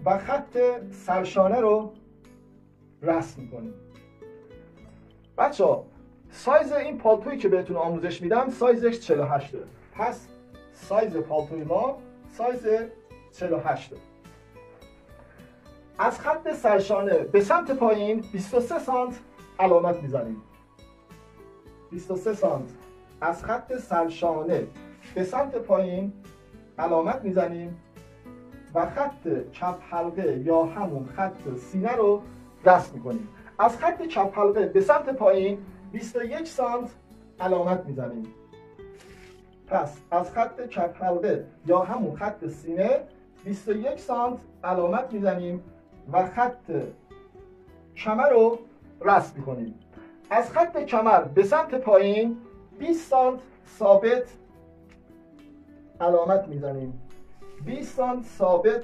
و خط سرشانه رو رسم میکنیم. بچه‌ها سایز این پالتویی که بهتون آموزش میدم سایزش 48 داره. پس سایز پالتوی ما سایز 48 داره. از خط سرشانه به سمت پایین 23 سانت علامت میزنیم. 23 سانت از خط سرشانه به سمت پایین علامت میزنیم و خط چپ حلقه یا همون خط سینه رو رسم میکنیم. از خط چپ حلقه به سمت پایین 21 سانت علامت میزنیم. پس از خط چپ حلقه یا همون خط سینه 21 سانت علامت میزنیم و خط کمر رو رسم میکنیم. از خط کمر به سمت پایین 20 سانت ثابت علامت میزنیم. 20 سانت ثابت